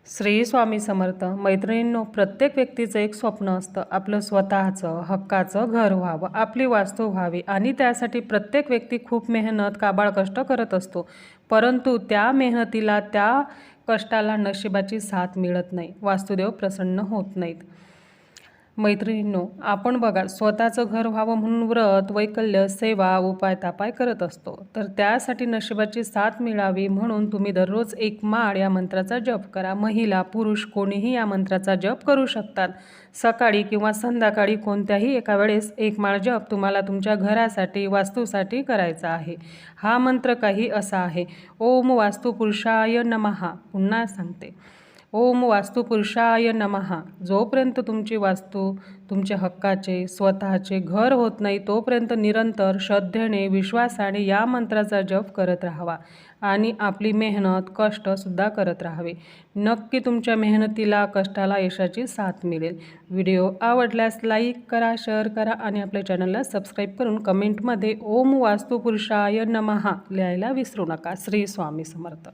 श्री स्वामी समर्थ. मैत्रिणींनो, प्रत्येक व्यक्तीचं एक स्वप्न असतं, आपलं स्वतःचं हक्काचं घर व्हावं, आपली वास्तू व्हावी आणि त्यासाठी प्रत्येक व्यक्ती खूप मेहनत काबाड कष्ट करत असतो. परंतु त्या मेहनतीला, त्या कष्टाला नशिबाची साथ मिळत नाही, वास्तुदेव प्रसन्न होत नाहीत. मैत्रिणींनो, आपण बघा, स्वतःचं घर व्हावं म्हणून व्रत, वैकल्य, सेवा, उपाय तापाय करत असतो. तर त्यासाठी नशिबाची साथ मिळावी म्हणून तुम्ही दररोज एक माळ या मंत्राचा जप करा. महिला पुरुष कोणीही या मंत्राचा जप करू शकतात. सकाळी किंवा संध्याकाळी कोणत्याही एका वेळेस एक माळ जप तुम्हाला तुमच्या घरासाठी, वास्तूसाठी करायचा आहे. हा मंत्र काही असा आहे: ओम वास्तुपुरुषाय नमः. पुन्हा सांगते, ओम वास्तुपुरुषाय नमः. जोपर्यंत तुमची वास्तू, तुमचे हक्काचे स्वतःचे घर होत नाही, तोपर्यंत निरंतर श्रद्धेने, विश्वासाने या मंत्राचा जप करत राहावा आणि आपली मेहनत, कष्टसुद्धा करत राहावे. नक्की तुमच्या मेहनतीला, कष्टाला यशाची साथ मिळेल. व्हिडिओ आवडल्यास लाईक करा, शेअर करा आणि आपल्या चॅनलला सबस्क्राईब करून कमेंटमध्ये ओम वास्तुपुरुषाय नमः लिहायला विसरू नका. श्री स्वामी समर्थ.